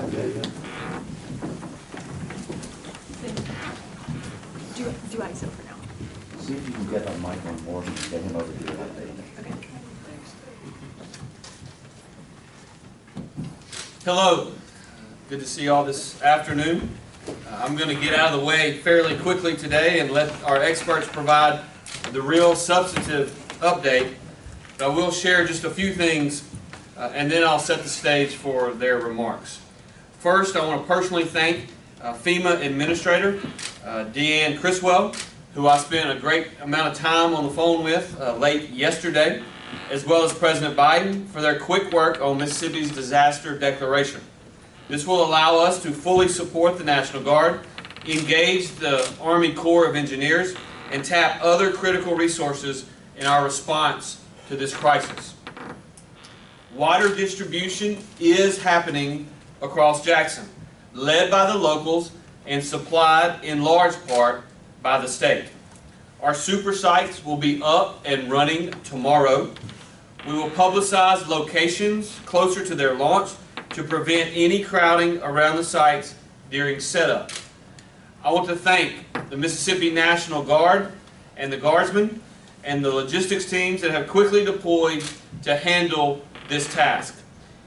have video? Do I so for now? See if you can get on Michael and Morgan and get him over to your update. Okay. Hello. Good to see you all this afternoon. I'm going to get out of the way fairly quickly today and let our experts provide the real substantive update. But I will share just a few things and then I'll set the stage for their remarks. First, I want to personally thank FEMA Administrator Deanne Criswell, who I spent a great amount of time on the phone with late yesterday, as well as President Biden for their quick work on Mississippi's disaster declaration. This will allow us to fully support the National Guard, engage the Army Corps of Engineers, and tap other critical resources in our response to this crisis. Water distribution is happening across Jackson, led by the locals and supplied in large part by the state. Our super sites will be up and running tomorrow. We will publicize locations closer to their launch to prevent any crowding around the sites during setup. I want to thank the Mississippi National Guard and the Guardsmen and the logistics teams that have quickly deployed to handle this task.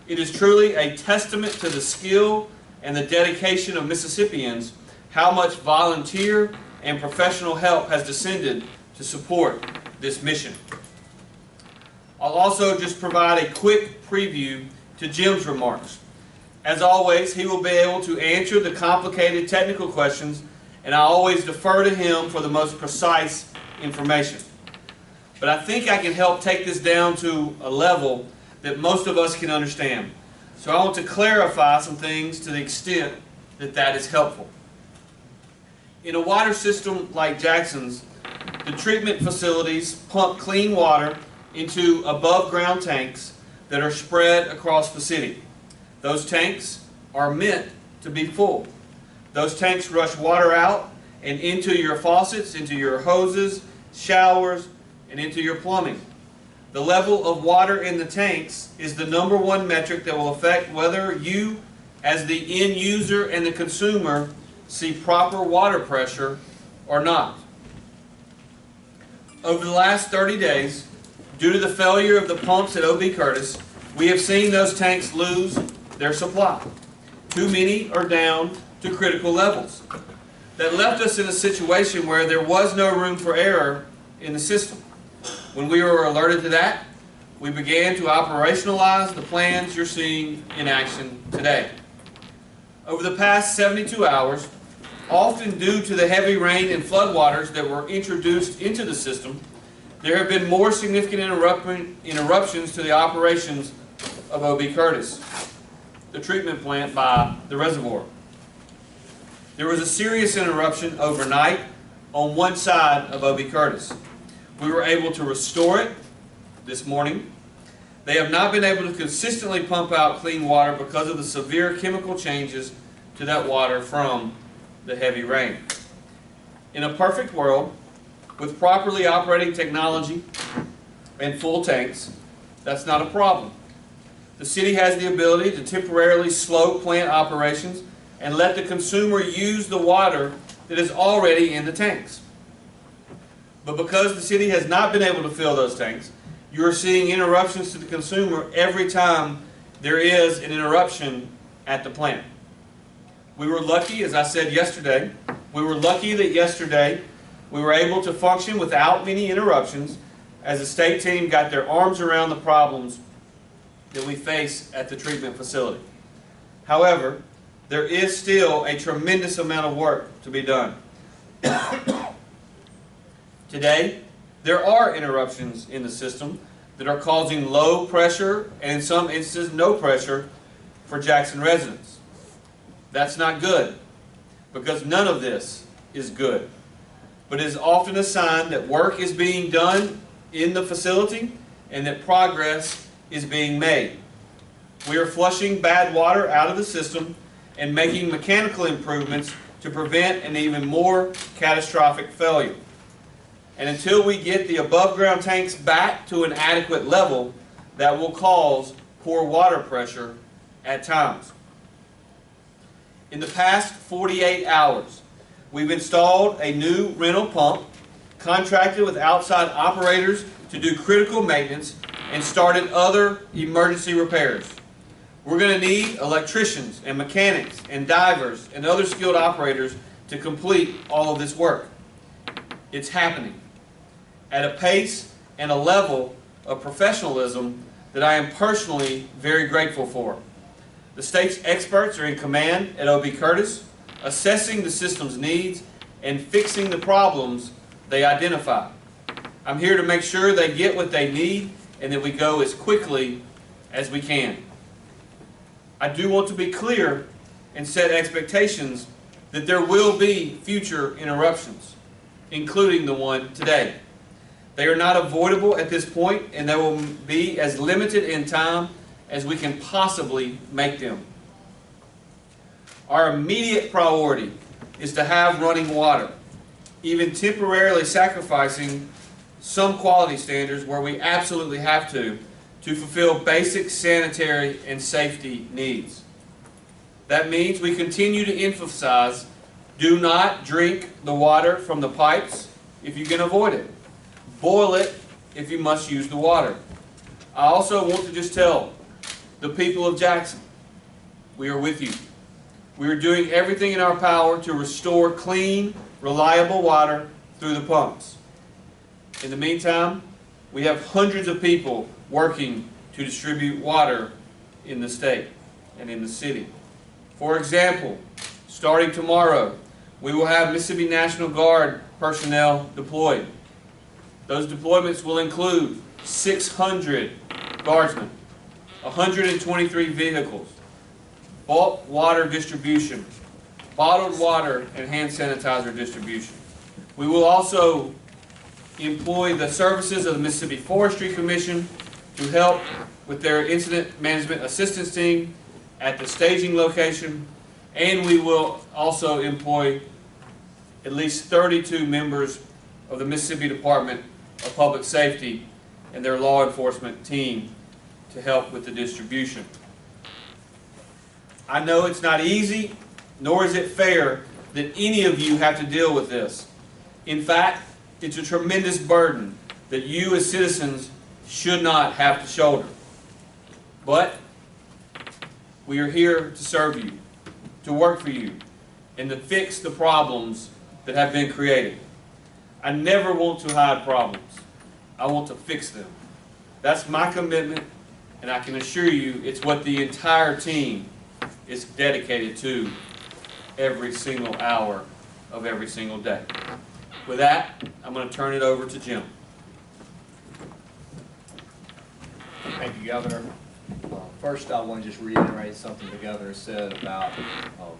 It is truly a testament to the skill and the dedication of Mississippians how much volunteer and professional help has descended to support this mission. I'll also just provide a quick preview to Jim's remarks. As always, he will be able to answer the complicated technical questions, and I always defer to him for the most precise information. But I think I can help take this down to a level that most of us can understand. So I want to clarify some things to the extent that that is helpful. In a water system like Jackson's, the treatment facilities pump clean water into above-ground tanks that are spread across the city. Those tanks are meant to be full. Those tanks rush water out and into your faucets, into your hoses, showers, and into your plumbing. The level of water in the tanks is the #1 metric that will affect whether you, as the end user and the consumer, see proper water pressure or not. Over the last 30 days, due to the failure of the pumps at O.B. Curtis, we have seen those tanks lose their supply. Too many are down to critical levels. That left us in a situation where there was no room for error in the system. When we were alerted to that, we began to operationalize the plans you're seeing in action today. Over the past 72 hours, often due to the heavy rain and floodwaters that were introduced into the system, there have been more significant interruptions to the operations of O.B. Curtis, the treatment plant by the reservoir. There was a serious interruption overnight on one side of O.B. Curtis. We were able to restore it this morning. They have not been able to consistently pump out clean water because of the severe chemical changes to that water from the heavy rain. In a perfect world, with properly operating technology and full tanks, that's not a problem. The city has the ability to temporarily slow plant operations and let the consumer use the water that is already in the tanks. But because the city has not been able to fill those tanks, you are seeing interruptions to the consumer every time there is an interruption at the plant. We were lucky, as I said yesterday, we were lucky that yesterday we were able to function without many interruptions as the state team got their arms around the problems that we face at the treatment facility. However, there is still a tremendous amount of work to be done. Today, there are interruptions in the system that are causing low pressure and in some instances no pressure for Jackson residents. That's not good, because none of this is good. But it is often a sign that work is being done in the facility and that progress is being made. We are flushing bad water out of the system and making mechanical improvements to prevent an even more catastrophic failure. And until we get the above ground tanks back to an adequate level, that will cause poor water pressure at times. In the past 48 hours, we've installed a new rental pump, contracted with outside operators to do critical maintenance, and started other emergency repairs. We're going to need electricians and mechanics and divers and other skilled operators to complete all of this work. It's happening at a pace and a level of professionalism that I am personally very grateful for. The state's experts are in command at O.B. Curtis, assessing the system's needs and fixing the problems they identify. I'm here to make sure they get what they need and that we go as quickly as we can. I do want to be clear and set expectations that there will be future interruptions, including the one today. They are not avoidable at this point, and they will be as limited in time as we can possibly make them. Our immediate priority is to have running water, even temporarily sacrificing some quality standards where we absolutely have to fulfill basic sanitary and safety needs. That means we continue to emphasize, do not drink the water from the pipes if you can avoid it. Boil it if you must use the water. I also want to just tell the people of Jackson, we are with you. We are doing everything in our power to restore clean, reliable water through the pumps. In the meantime, we have hundreds of people working to distribute water in the state and in the city. For example, starting tomorrow, we will have Mississippi National Guard personnel deployed. Those deployments will include 600 guardsmen, 123 vehicles, bulk water distribution, bottled water and hand sanitizer distribution. We will also employ the services of the Mississippi Forestry Commission to help with their incident management assistance team at the staging location, and we will also employ at least 32 members of the Mississippi Department of Public Safety and their law enforcement team to help with the distribution. I know it's not easy, nor is it fair that any of you have to deal with this. In fact, it's a tremendous burden that you as citizens should not have to shoulder. But we are here to serve you, to work for you, and to fix the problems that have been created. I never want to hide problems. I want to fix them. That's my commitment, and I can assure you it's what the entire team is dedicated to every single hour of every single day. With that, I'm going to turn it over to Jim. Thank you, Governor. First, I want to just reiterate something the Governor said about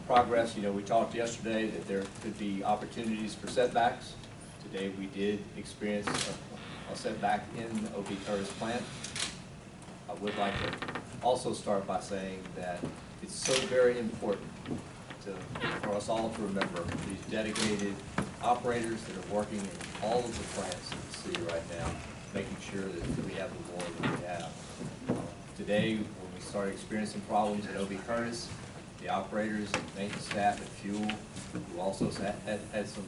progress. You know, we talked yesterday that there could be opportunities for setbacks. Today, we did experience a setback in the O.B. Curtis plant. I would like to also start by saying that it's so very important for us all to remember these dedicated operators that are working in all of the plants in the city right now, making sure that we have the water that we have. Today, when we started experiencing problems at O.B. Curtis, the operators and maintenance staff at Fuel, who also had some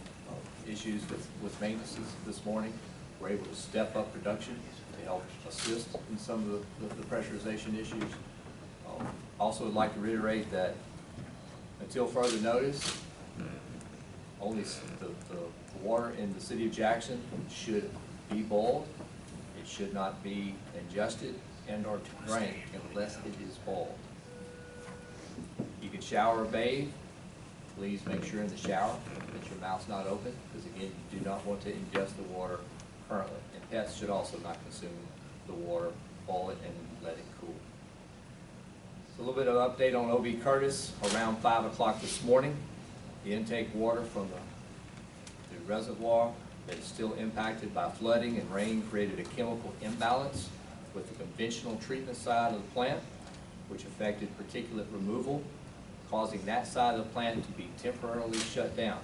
issues with maintenance this morning, were able to step up production to help assist in some of the pressurization issues. Also would like to reiterate that until further notice, only the water in the city of Jackson should be boiled. It should not be ingested and or drank unless it is boiled. You can shower or bathe. Please make sure in the shower that your mouth's not open, because again, you do not want to ingest the water currently. And pets should also not consume the water. Boil it and let it cool. So a little bit of update on O.B. Curtis. Around 5 o'clock this morning, the intake water from the reservoir that is still impacted by flooding and rain created a chemical imbalance with the conventional treatment side of the plant, which affected particulate removal, causing that side of the plant to be temporarily shut down,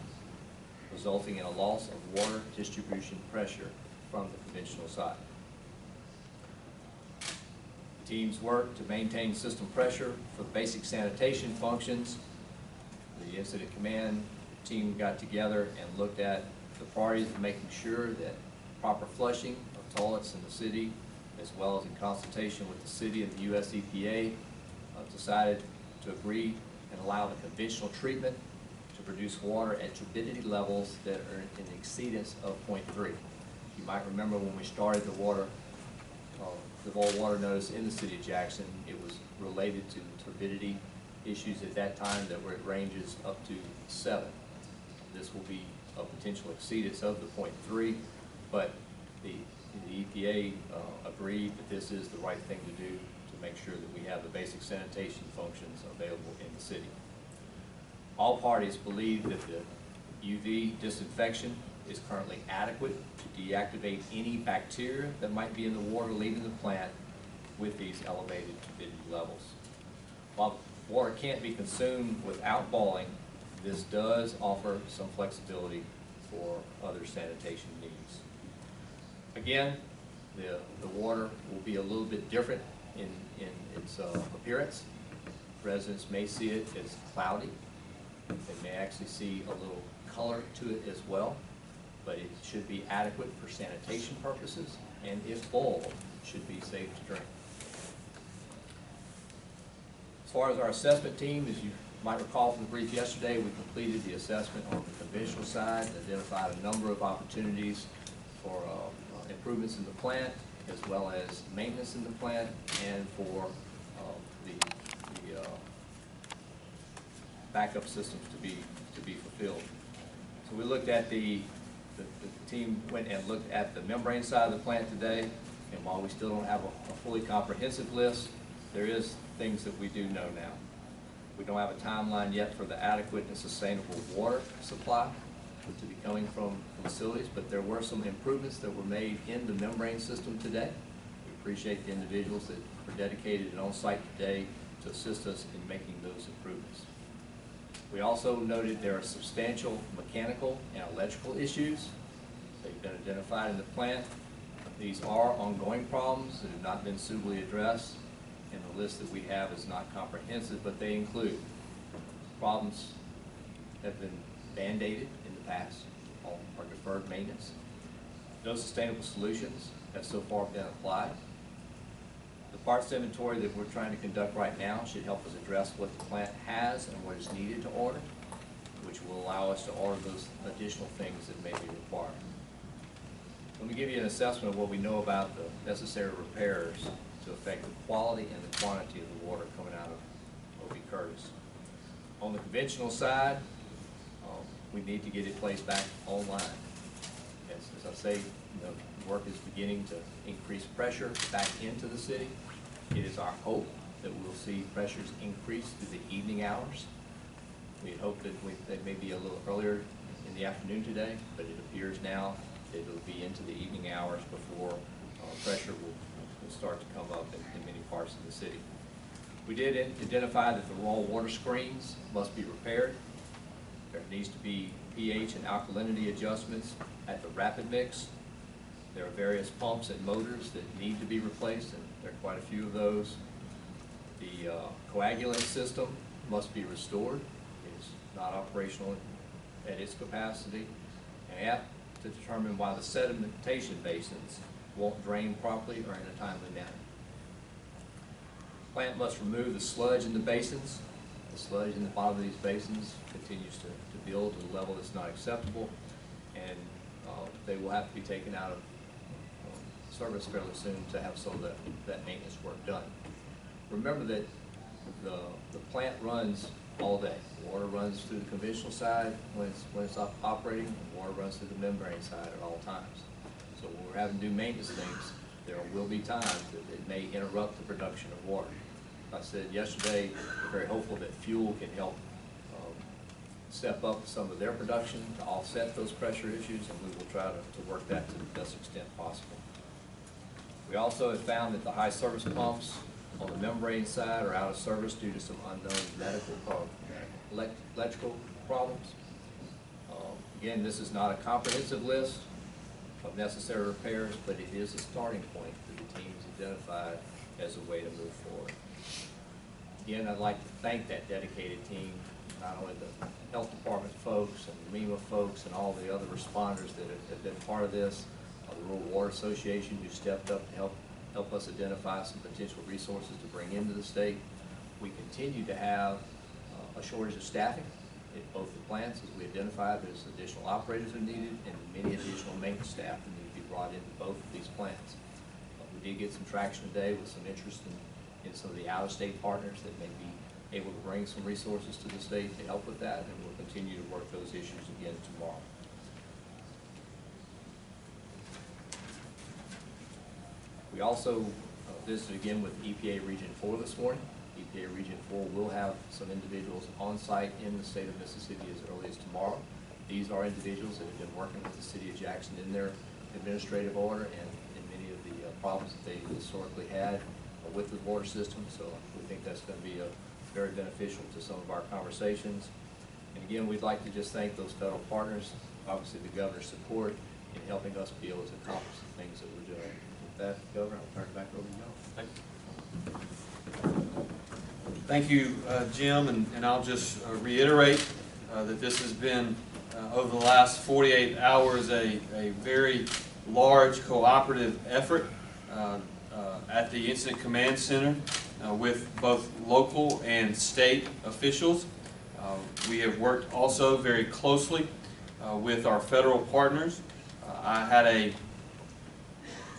resulting in a loss of water distribution pressure from the conventional side. The teams worked to maintain system pressure for basic sanitation functions. The incident command team got together and looked at the priorities of making sure that proper flushing of toilets in the city, as well as in consultation with the city and the US EPA, decided to agree and allow the conventional treatment to produce water at turbidity levels that are in exceedance of 0.3. You might remember when we started the boil water notice in the city of Jackson, it was related to turbidity issues at that time that were at ranges up to 7. This will be a potential exceedance of the 0.3, but the EPA agreed that this is the right thing to do to make sure that we have the basic sanitation functions available in the city. All parties believe that the UV disinfection is currently adequate to deactivate any bacteria that might be in the water leaving the plant with these elevated turbidity levels. While water can't be consumed without boiling, this does offer some flexibility for other sanitation needs. Again, the water will be a little bit different in its appearance. Residents may see it as cloudy. They may actually see a little color to it as well, but it should be adequate for sanitation purposes, and if boiled, should be safe to drink. As far as our assessment team, as you might recall from the brief yesterday, we completed the assessment on the conventional side, identified a number of opportunities for improvements in the plant, as well as maintenance in the plant, and for the backup systems to be fulfilled. So we looked at the team went and looked at the membrane side of the plant today, and while we still don't have a fully comprehensive list, there is things that we do know now. We don't have a timeline yet for the adequate and sustainable water supply to be coming from facilities, but there were some improvements that were made in the membrane system today. We appreciate the individuals that were dedicated and on site today to assist us in making those improvements. We also noted there are substantial mechanical and electrical issues that have been identified in the plant. These are ongoing problems that have not been suitably addressed, and the list that we have is not comprehensive, but they include problems that have been band-aided in the past or deferred maintenance. No sustainable solutions have so far been applied. The parts inventory that we're trying to conduct right now should help us address what the plant has and what is needed to order, which will allow us to order those additional things that may be required. Let me give you an assessment of what we know about the necessary repairs to affect the quality and the quantity of the water coming out of O.B. Curtis. On the conventional side, we need to get it placed back online. As I say, the work is beginning to increase pressure back into the city. It is our hope that we'll see pressures increase through the evening hours. We hope that they may be a little earlier in the afternoon today, but it appears now that it'll be into the evening hours before pressure will start to come up in many parts of the city. We did identify that the raw water screens must be repaired. There needs to be pH and alkalinity adjustments at the rapid mix. There are various pumps and motors that need to be replaced, and there are quite a few of those. The coagulant system must be restored. It's not operational at its capacity. And we have to determine why the sedimentation basins won't drain properly or in a timely manner. The plant must remove the sludge in the basins. The sludge in the bottom of these basins continues to build to a level that's not acceptable, and they will have to be taken out of service fairly soon to have some of that maintenance work done. Remember that the plant runs all day. Water runs through the conventional side when it's operating, and water runs through the membrane side at all times. So when we're having to do maintenance things, there will be times that it may interrupt the production of water. I said yesterday, we're very hopeful that fuel can help step up some of their production to offset those pressure issues, and we will try to work that to the best extent possible. We also have found that the high service pumps on the membrane side are out of service due to some unknown electrical problems. Again, this is not a comprehensive list of necessary repairs, but it is a starting point that the team has identified as a way to move forward. Again, I'd like to thank that dedicated team not only the health department folks and the MEMA folks and all the other responders that have been part of this, the Rural Water Association who stepped up to help us identify some potential resources to bring into the state. We continue to have a shortage of staffing at both the plants. As we identified, there's additional operators are needed and many additional maintenance staff that need to be brought into both of these plants. We did get some traction today with some interest in some of the out-of-state partners that may be able to bring some resources to the state to help with that, and we'll continue to work those issues again tomorrow. We also visited again with EPA Region 4 this morning. EPA Region 4 will have some individuals on site in the state of Mississippi as early as tomorrow. These are individuals that have been working with the city of Jackson in their administrative order and in many of the problems that they historically had with the water system. So we think that's going to be very beneficial to some of our conversations. And again, we'd like to just thank those federal partners, obviously the governor's support in helping us be able to accomplish the things that we're doing. With that, Governor, I'll turn it back over to you. Thank you, Jim, and I'll just reiterate that this has been, over the last 48 hours, a very large cooperative effort at the Incident Command Center with both local and state officials. We have worked also very closely with our federal partners. I had a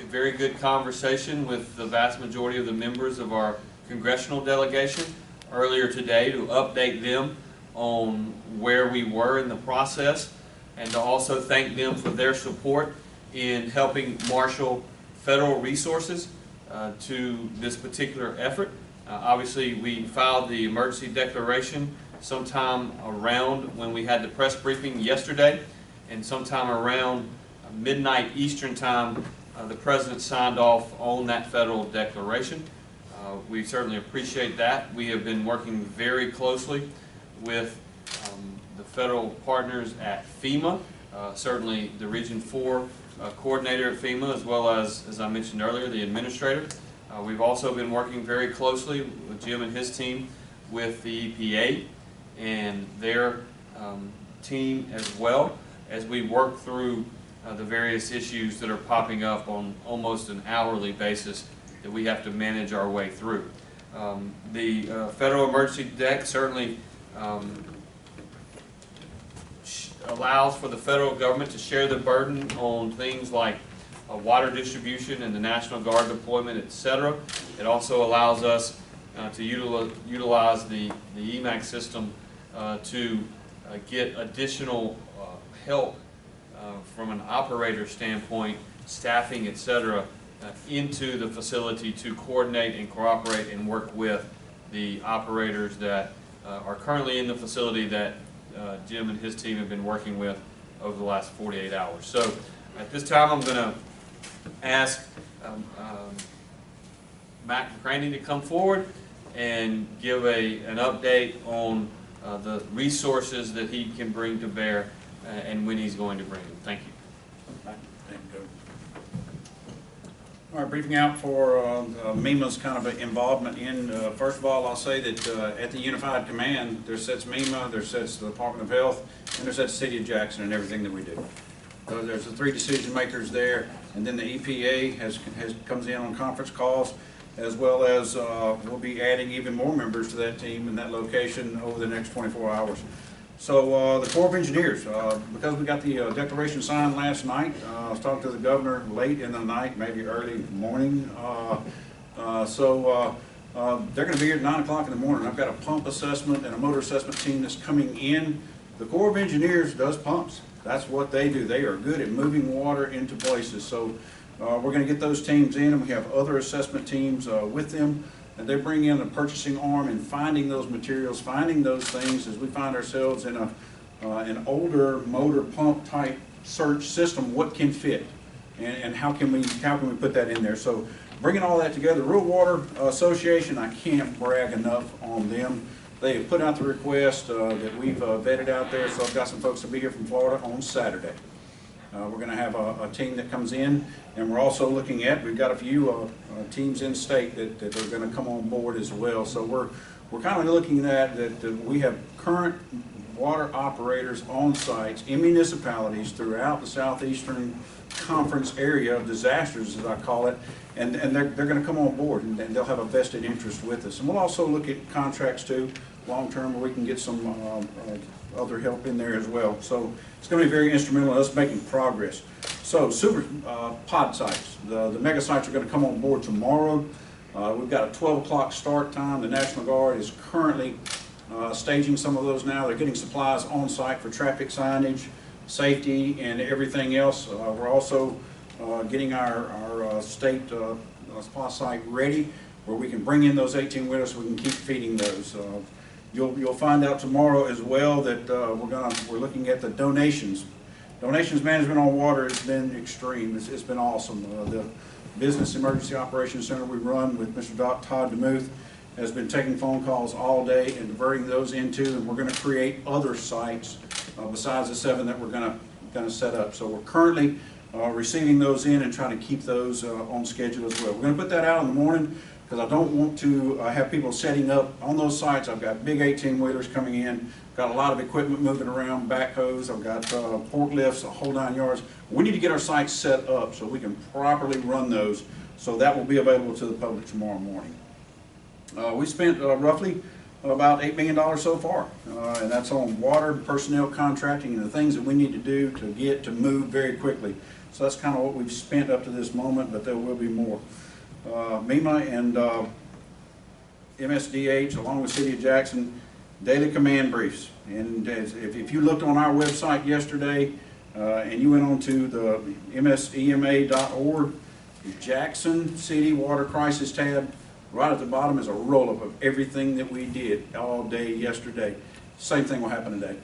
very good conversation with the vast majority of the members of our congressional delegation earlier today to update them on where we were in the process and to also thank them for their support in helping marshal federal resources to this particular effort. Obviously, we filed the emergency declaration sometime around when we had the press briefing yesterday, and sometime around midnight Eastern time, the President signed off on that federal declaration. We certainly appreciate that. We have been working very closely with the federal partners at FEMA, certainly the Region 4 coordinator at FEMA, as well as I mentioned earlier, the administrator. We've also been working very closely with Jim and his team with the EPA and their team as well as we work through the various issues that are popping up on almost an hourly basis that we have to manage our way through. The federal emergency deck certainly allows for the federal government to share the burden on things like water distribution and the National Guard deployment, etc. It also allows us to utilize the EMAC system to get additional help from an operator standpoint, staffing, etc., into the facility to coordinate and cooperate and work with the operators that are currently in the facility that Jim and his team have been working with over the last 48 hours. So at this time I'm going to ask Matt McCraney to come forward and give an update on the resources that he can bring to bear and when he's going to bring them. Thank you. Thank you. All right, briefing out for MEMA's kind of involvement in, first of all, I'll say that at the Unified Command, there sits MEMA, there sits the Department of Health, and there sits the City of Jackson and everything that we do. So there's the three decision makers there, and then the EPA comes in on conference calls, as well as we'll be adding even more members to that team in that location over the next 24 hours. So the Corps of Engineers, because we got the declaration signed last night, I was talking to the governor late in the night, maybe early morning. They're going to be here at 9 o'clock in the morning. I've got a pump assessment and a motor assessment team that's coming in. The Corps of Engineers does pumps. That's what they do. They are good at moving water into places. So we're going to get those teams in, and we have other assessment teams with them. And they bring in a purchasing arm and finding those materials, finding those things as we find ourselves in an older motor pump type search system. What can fit, and how can we put that in there? So bringing all that together, the Rural Water Association, I can't brag enough on them. They have put out the request that we've vetted out there. So I've got some folks to be here from Florida on Saturday. We're going to have a team that comes in, and we're also looking at, we've got a few teams in state that are going to come on board as well. So we're kind of looking at that we have current water operators on sites in municipalities throughout the Southeastern Conference area of disasters, as I call it, and they're going to come on board, and they'll have a vested interest with us. And we'll also look at contracts too, long-term, where we can get some other help in there as well. So it's going to be very instrumental in us making progress. So super pod sites, the mega sites are going to come on board tomorrow. We've got a 12 o'clock start time. The National Guard is currently staging some of those now. They're getting supplies on site for traffic signage, safety, and everything else. We're also getting our state supply site ready where we can bring in those 18-wheelers so we can keep feeding those. You'll find out tomorrow as well that we're looking at the donations. Donations management on water has been extreme. It's been awesome. The Business Emergency Operations Center we run with Mr. Todd DeMuth has been taking phone calls all day and diverting those into, and we're going to create other sites besides the 7 that we're going to set up. So we're currently receiving those in and trying to keep those on schedule as well. We're going to put that out in the morning because I don't want to have people setting up on those sites. I've got big 18-wheelers coming in, got a lot of equipment moving around, backhoes, I've got forklifts, a whole 9 yards. We need to get our sites set up so we can properly run those, so that will be available to the public tomorrow morning. We spent roughly about $8 million so far, and that's on water, personnel, contracting, and the things that we need to do to get to move very quickly. So that's kind of what we've spent up to this moment, but there will be more. MEMA and MSDH, along with City of Jackson, daily command briefs. And if you looked on our website yesterday and you went on to the msema.org, Jackson City Water Crisis tab, right at the bottom is a roll-up of everything that we did all day yesterday. Same thing will happen today.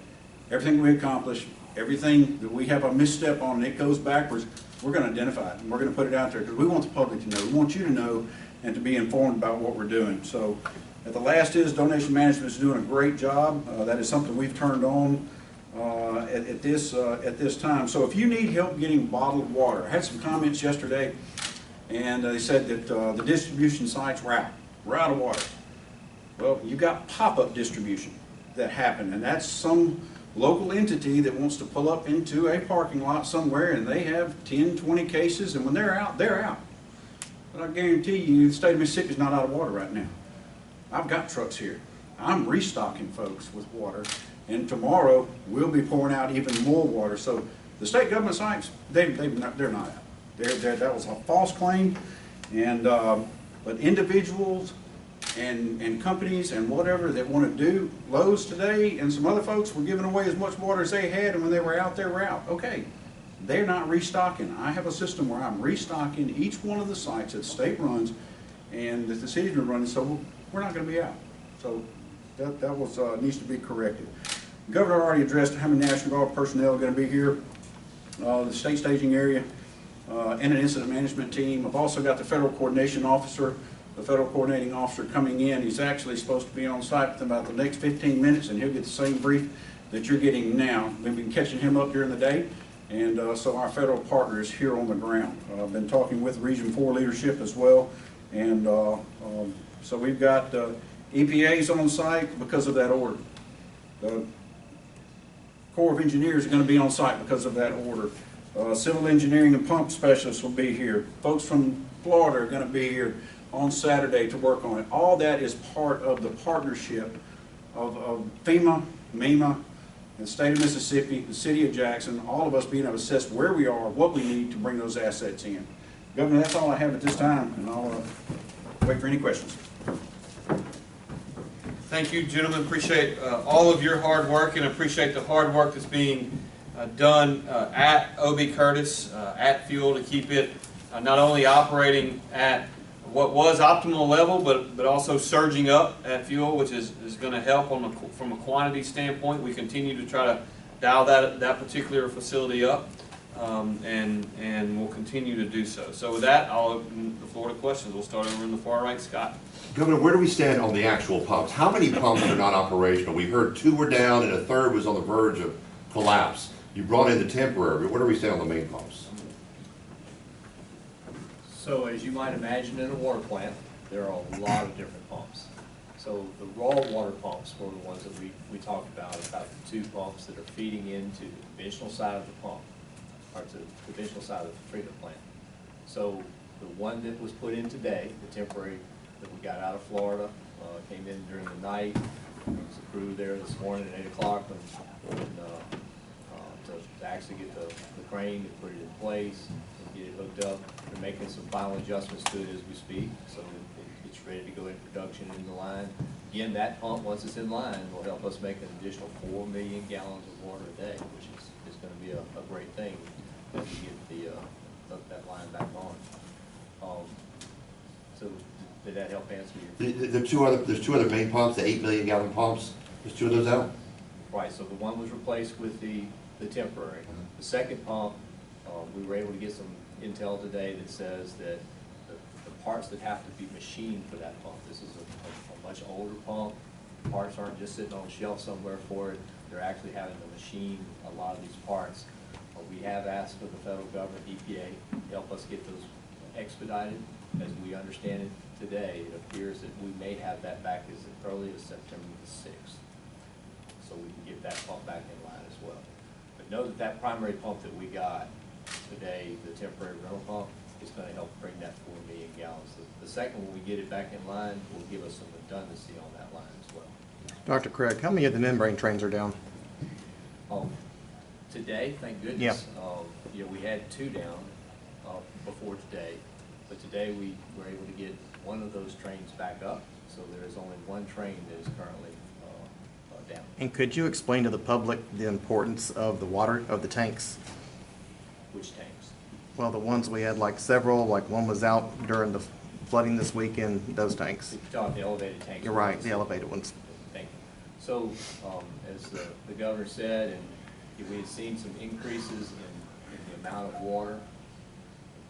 Everything we accomplished, everything that we have a misstep on and it goes backwards, we're going to identify it and we're going to put it out there because we want the public to know. We want you to know and to be informed about what we're doing. So at the last is donation management is doing a great job. That is something we've turned on at this time. So if you need help getting bottled water, I had some comments yesterday and they said that the distribution sites were out of water. Well, you got pop-up distribution that happened, and that's some local entity that wants to pull up into a parking lot somewhere and they have 10, 20 cases, and when they're out, they're out. But I guarantee you the state of Mississippi is not out of water right now. I've got trucks here. I'm restocking folks with water, and tomorrow we'll be pouring out even more water. So the state government sites, they're not out. That was a false claim, and but individuals and companies and whatever that want to do, Lowe's today and some other folks were giving away as much water as they had, and when they were out, they were out. Okay, they're not restocking. I have a system where I'm restocking each one of the sites that the state runs and that the city's been running, so we're not going to be out. So that was needs to be corrected. The governor already addressed how many National Guard personnel are going to be here, the state staging area, and an incident management team. I've also got the federal coordination officer, the federal coordinating officer coming in. He's actually supposed to be on site within about the next 15 minutes, and he'll get the same brief that you're getting now. We've been catching him up during the day, and so our federal partner is here on the ground. I've been talking with Region 4 leadership as well, and so we've got EPAs on site because of that order. The Corps of Engineers are going to be on site because of that order. Civil engineering and pump specialists will be here. Folks from Florida are going to be here on Saturday to work on it. All that is part of the partnership of FEMA, MEMA, the state of Mississippi, the city of Jackson, all of us being able to assess where we are, what we need to bring those assets in. Governor, that's all I have at this time, and I'll wait for any questions. Thank you, gentlemen. Appreciate all of your hard work, and appreciate the hard work that's being done at O.B. Curtis, at Fuel, to keep it not only operating at what was optimal level, but also surging up at Fuel, which is going to help from a quantity standpoint. We continue to try to dial that particular facility up, and we'll continue to do so. So with that, I'll open the floor to questions. We'll start over in the far right. Scott. Governor, where do we stand on the actual pumps? How many pumps are not operational? We heard 2 were down and a third was on the verge of collapse. You brought in the temporary, but where do we stand on the main pumps? So as you might imagine in a water plant, there are a lot of different pumps. So the raw water pumps were the ones that we talked about the two pumps that are feeding into the conventional side of the pump, or to the conventional side of the treatment plant. So the one that was put in today, the temporary that we got out of Florida, came in during the night. There was a crew there this morning at 8 o'clock to actually get the crane to put it in place and get it hooked up. They're making some final adjustments to it as we speak, so it's ready to go in production in the line. Again, that pump, once it's in line, will help us make an additional 4 million gallons of water a day, which is going to be a great thing as we get that line back on. So did that help answer your? There's two other main pumps, the 8 million gallon pumps. There's two of those out? Right, so the one was replaced with the temporary. The second pump, we were able to get some intel today that says that the parts that have to be machined for that pump, this is a much older pump. Parts aren't just sitting on a shelf somewhere for it. They're actually having to machine a lot of these parts. We have asked for the federal government, EPA, to help us get those expedited. As we understand it today, it appears that we may have that back as early as September the 6th. So we can get that pump back in line as well. But know that that primary pump that we got today, the temporary rental pump, is going to help bring that 4 million gallons. The second, when we get it back in line, will give us some redundancy on that line as well. Dr. Craig, how many of the membrane trains are down? Today, thank goodness, we had 2 down before today, but today we were able to get one of those trains back up, so there is only 1 train that is currently down. And could you explain to the public the importance of the water, of the tanks? Which tanks? Well, the ones we had, like several, like one was out during the flooding this weekend, those tanks. You're talking the elevated tanks. You're right, the elevated ones. Thank you. So, as the governor said, and we had seen some increases in the amount of water,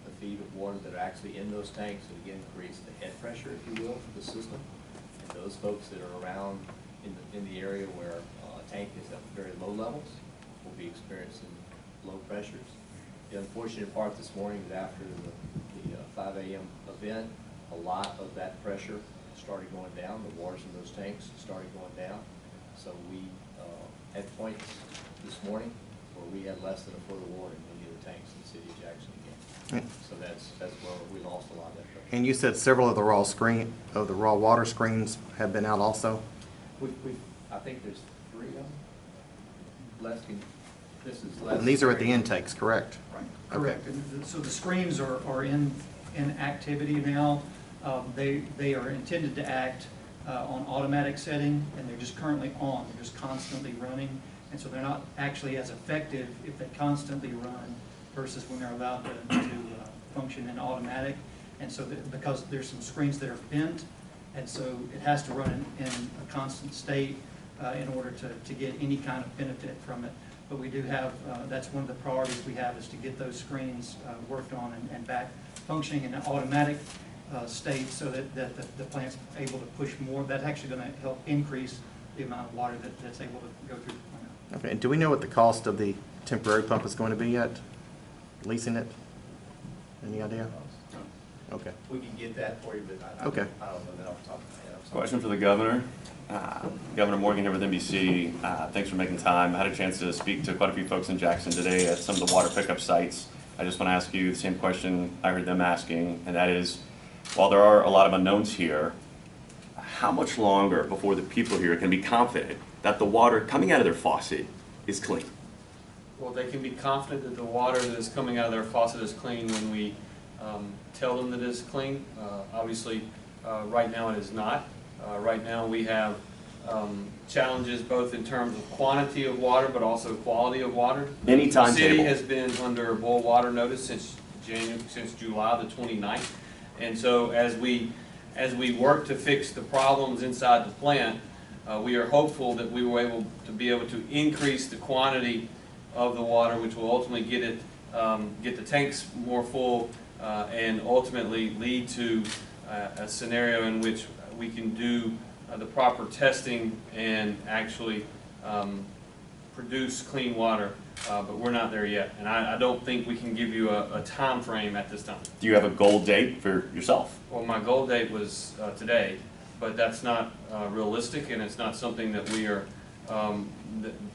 the feed of water that are actually in those tanks, and again, increase the head pressure, if you will, for the system. And those folks that are around in the area where a tank is at very low levels will be experiencing low pressures. The unfortunate part this morning is after the 5 a.m. event, a lot of that pressure started going down. The waters in those tanks started going down. So we had points this morning where we had less than a foot of water in many of the tanks in the city of Jackson again. So that's where we lost a lot of that pressure. And you said several of the raw water screens have been out also? I think there's 3 of them. This is less. And these are at the intakes, correct? Right, correct. And so the screens are in activity now. They are intended to act on automatic setting, and they're just currently on. They're just constantly running, and so they're not actually as effective if they constantly run versus when they're allowed to function in automatic. And so because there's some screens that are bent, and so it has to run in a constant state in order to get any kind of benefit from it. But we do have, that's one of the priorities we have, is to get those screens worked on and back functioning in an automatic state so that the plant's able to push more. That's actually going to help increase the amount of water that's able to go through the plant. Okay, and do we know what the cost of the temporary pump is going to be yet? Leasing it? Any idea? Okay. We can get that for you, but I Okay. don't know that off the top of my head. I'm sorry. Question for the governor. Governor Morgan here with NBC. Thanks for making time. I had a chance to speak to quite a few folks in Jackson today at some of the water pickup sites. I just want to ask you the same question I heard them asking, and that is, while there are a lot of unknowns here, how much longer before the people here can be confident that the water coming out of their faucet is clean? Well, they can be confident that the water that is coming out of their faucet is clean when we tell them that it is clean. Obviously, right now it is not. Right now we have challenges both in terms of quantity of water but also quality of water. Any The timetable? city has been under boil water notice since July the 29th. And so as we work to fix the problems inside the plant, we are hopeful that we will be able to increase the quantity of the water, which will ultimately get the tanks more full and ultimately lead to a scenario in which we can do the proper testing and actually produce clean water, but we're not there yet. And I don't think we can give you a time frame at this time. Do you have a goal date for yourself? Well, my goal date was today, but that's not realistic, and it's not something that we are,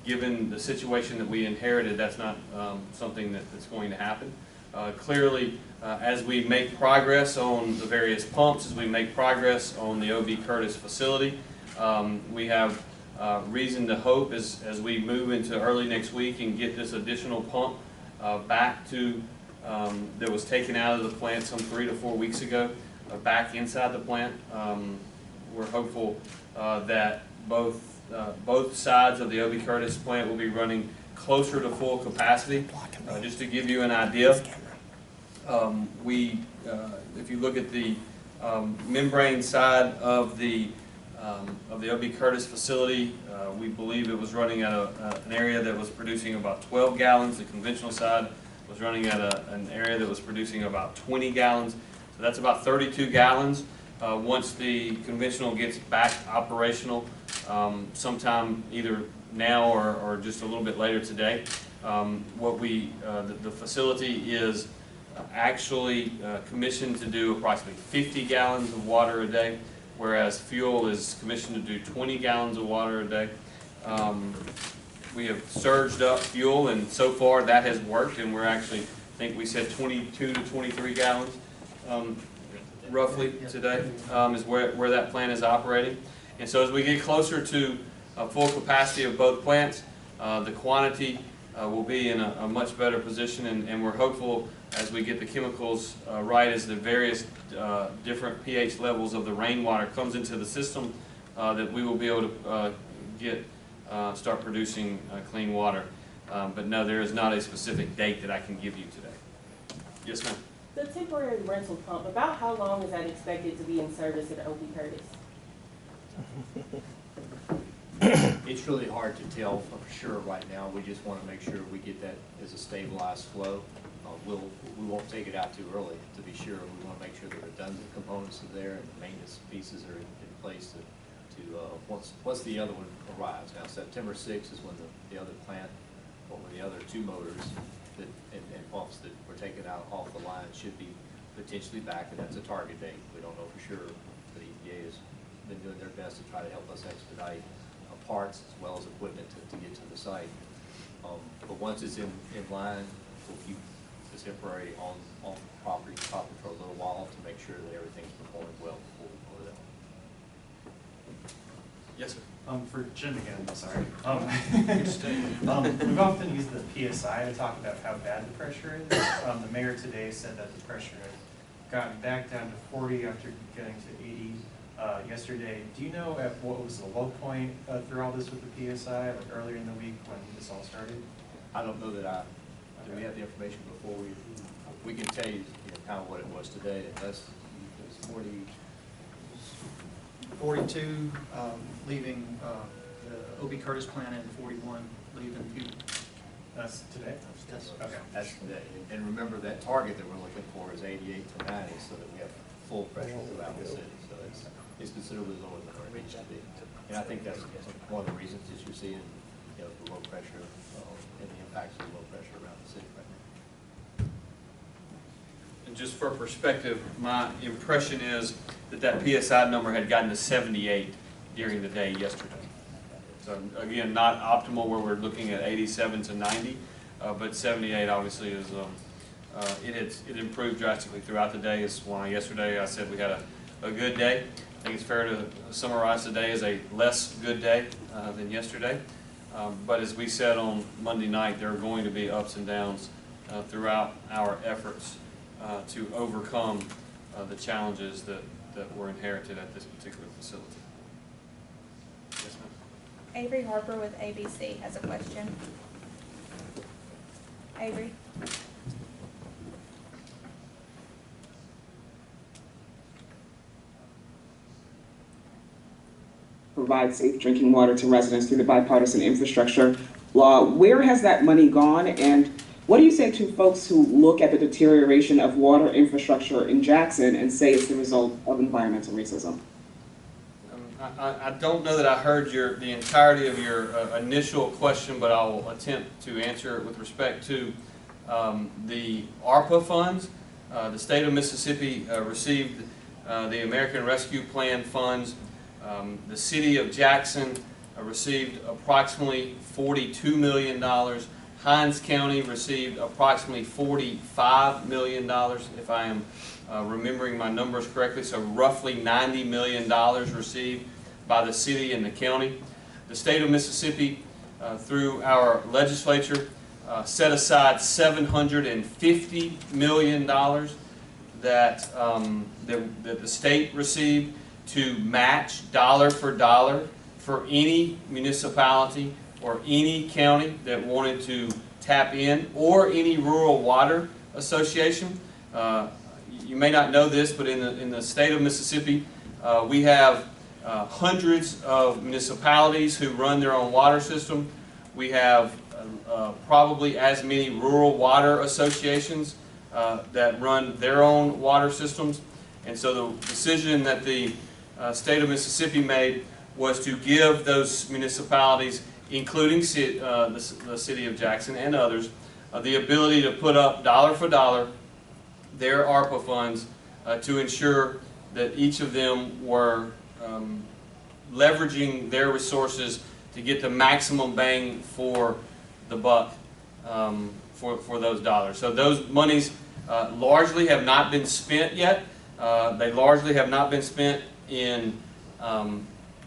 given the situation that we inherited, that's not something that's going to happen. Clearly, as we make progress on the various pumps, as we make progress on the O.B. Curtis facility, we have reason to hope as we move into early next week and get this additional pump back to, that was taken out of the plant some 3 to 4 weeks ago, back inside the plant. We're hopeful that both sides of the O.B. Curtis plant will be running closer to full capacity. Just to give you an idea, if you look at the membrane side of the O.B. Curtis facility, we believe it was running at an area that was producing about 12 gallons. The conventional side was running at an area that was producing about 20 gallons. So that's about 32 gallons. Once the conventional gets back operational, sometime either now or just a little bit later today, the facility is actually commissioned to do approximately 50 gallons of water a day, whereas fuel is commissioned to do 20 gallons of water a day. We have surged up fuel, and so far that has worked, and we're actually, I think we said 22 to 23 gallons roughly today is where that plant is operating. And so as we get closer to full capacity of both plants, the quantity will be in a much better position, and we're hopeful as we get the chemicals right, as the various different pH levels of the rainwater comes into the system, that we will be able to start producing clean water. But no, there is not a specific date that I can give you today. Yes, ma'am. The temporary rental pump, about how long is that expected to be in service at O.B. Curtis? It's really hard to tell for sure right now. We just want to make sure we get that as a stabilized flow. We won't take it out too early, to be sure. We want to make sure the redundant components are there and the maintenance pieces are in place once the other one arrives. Now, September 6th is when the other plant, or when the other two motors and pumps that were taken out off the line should be potentially back, and that's a target date. We don't know for sure. The EPA has been doing their best to try to help us expedite parts as well as equipment to get to the site. But once it's in line, we'll keep the temporary on property for a little while to make sure that everything's performing well before we pull it out. Yes, sir. For Jim again, sorry. We've often used the PSI to talk about how bad the pressure is. The mayor today said that the pressure had gotten back down to 40 after getting to 80 yesterday. Do you know at what was the low point through all this with the PSI, like earlier in the week when this all started? I don't know that do we have the information before we can tell you, kind of what it was today. That's 42 leaving the O.B. Curtis plant and 41 leaving Butte. That's today? Yes. Okay. That's today. And remember that target that we're looking for is 88 to 90, so that we have full pressure throughout the city. So it's considerably lower than where it needs to be. And I think that's one of the reasons that you're seeing, the low pressure and the impacts of low pressure around the city right now. And just for perspective, my impression is that PSI number had gotten to 78 during the day yesterday. So again, not optimal where we're looking at 87 to 90, but 78 obviously is, it improved drastically throughout the day. It's why yesterday I said we had a good day. I think it's fair to summarize today as a less good day than yesterday. But as we said on Monday night, there are going to be ups and downs throughout our efforts to overcome the challenges that were inherited at this particular facility. Yes, ma'am. Avery Harper with ABC has a question. Avery. Provide safe drinking water to residents through the bipartisan infrastructure law. Where has that money gone, and what do you say to folks who look at the deterioration of water infrastructure in Jackson and say it's the result of environmental racism? I don't know that I heard the entirety of your initial question, but I will attempt to answer it with respect to the ARPA funds. The state of Mississippi received the American Rescue Plan funds The city of Jackson received approximately $42 million. Hinds County received approximately $45 million, if I am remembering my numbers correctly, so roughly $90 million received by the city and the county. The state of Mississippi, through our legislature, set aside $750 million that the state received to match dollar for dollar for any municipality or any county that wanted to tap in, or any rural water association. You may not know this, but in the state of Mississippi, we have hundreds of municipalities who run their own water system. We have probably as many rural water associations that run their own water systems. And so the decision that the state of Mississippi made was to give those municipalities, including the city of Jackson and others, the ability to put up dollar for dollar their ARPA funds to ensure that each of them were leveraging their resources to get the maximum bang for the buck for those dollars. So those monies largely have not been spent yet. They largely have not been spent in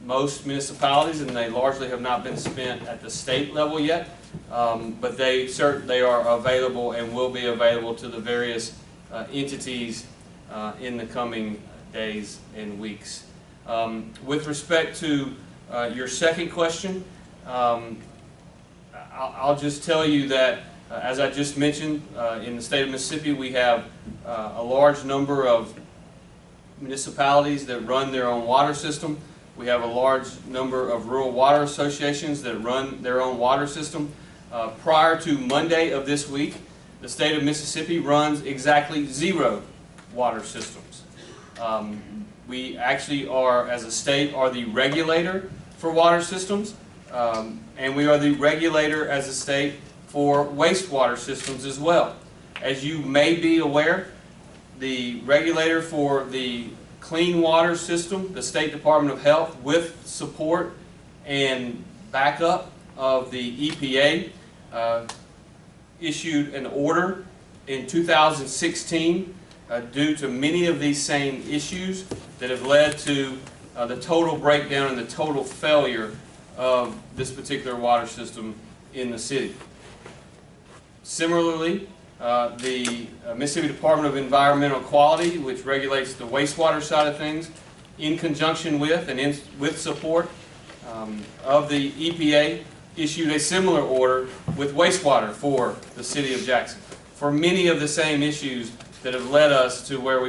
most municipalities, and they largely have not been spent at the state level yet. But they are available and will be available to the various entities in the coming days and weeks. With respect to your second question, I'll just tell you that, as I just mentioned, in the state of Mississippi, we have a large number of municipalities that run their own water system. We have a large number of rural water associations that run their own water system. Prior to Monday of this week, the state of Mississippi runs exactly 0 water systems. We actually are, as a state, are the regulator for water systems, and we are the regulator as a state for wastewater systems as well. As you may be aware, the regulator for the clean water system, the State Department of Health, with support and backup of the EPA, issued an order in 2016 due to many of these same issues that have led to the total breakdown and the total failure of this particular water system in the city. Similarly, the Mississippi Department of Environmental Quality, which regulates the wastewater side of things, in conjunction with and with support of the EPA, issued a similar order with wastewater for the city of Jackson, for many of the same issues that have led us to where we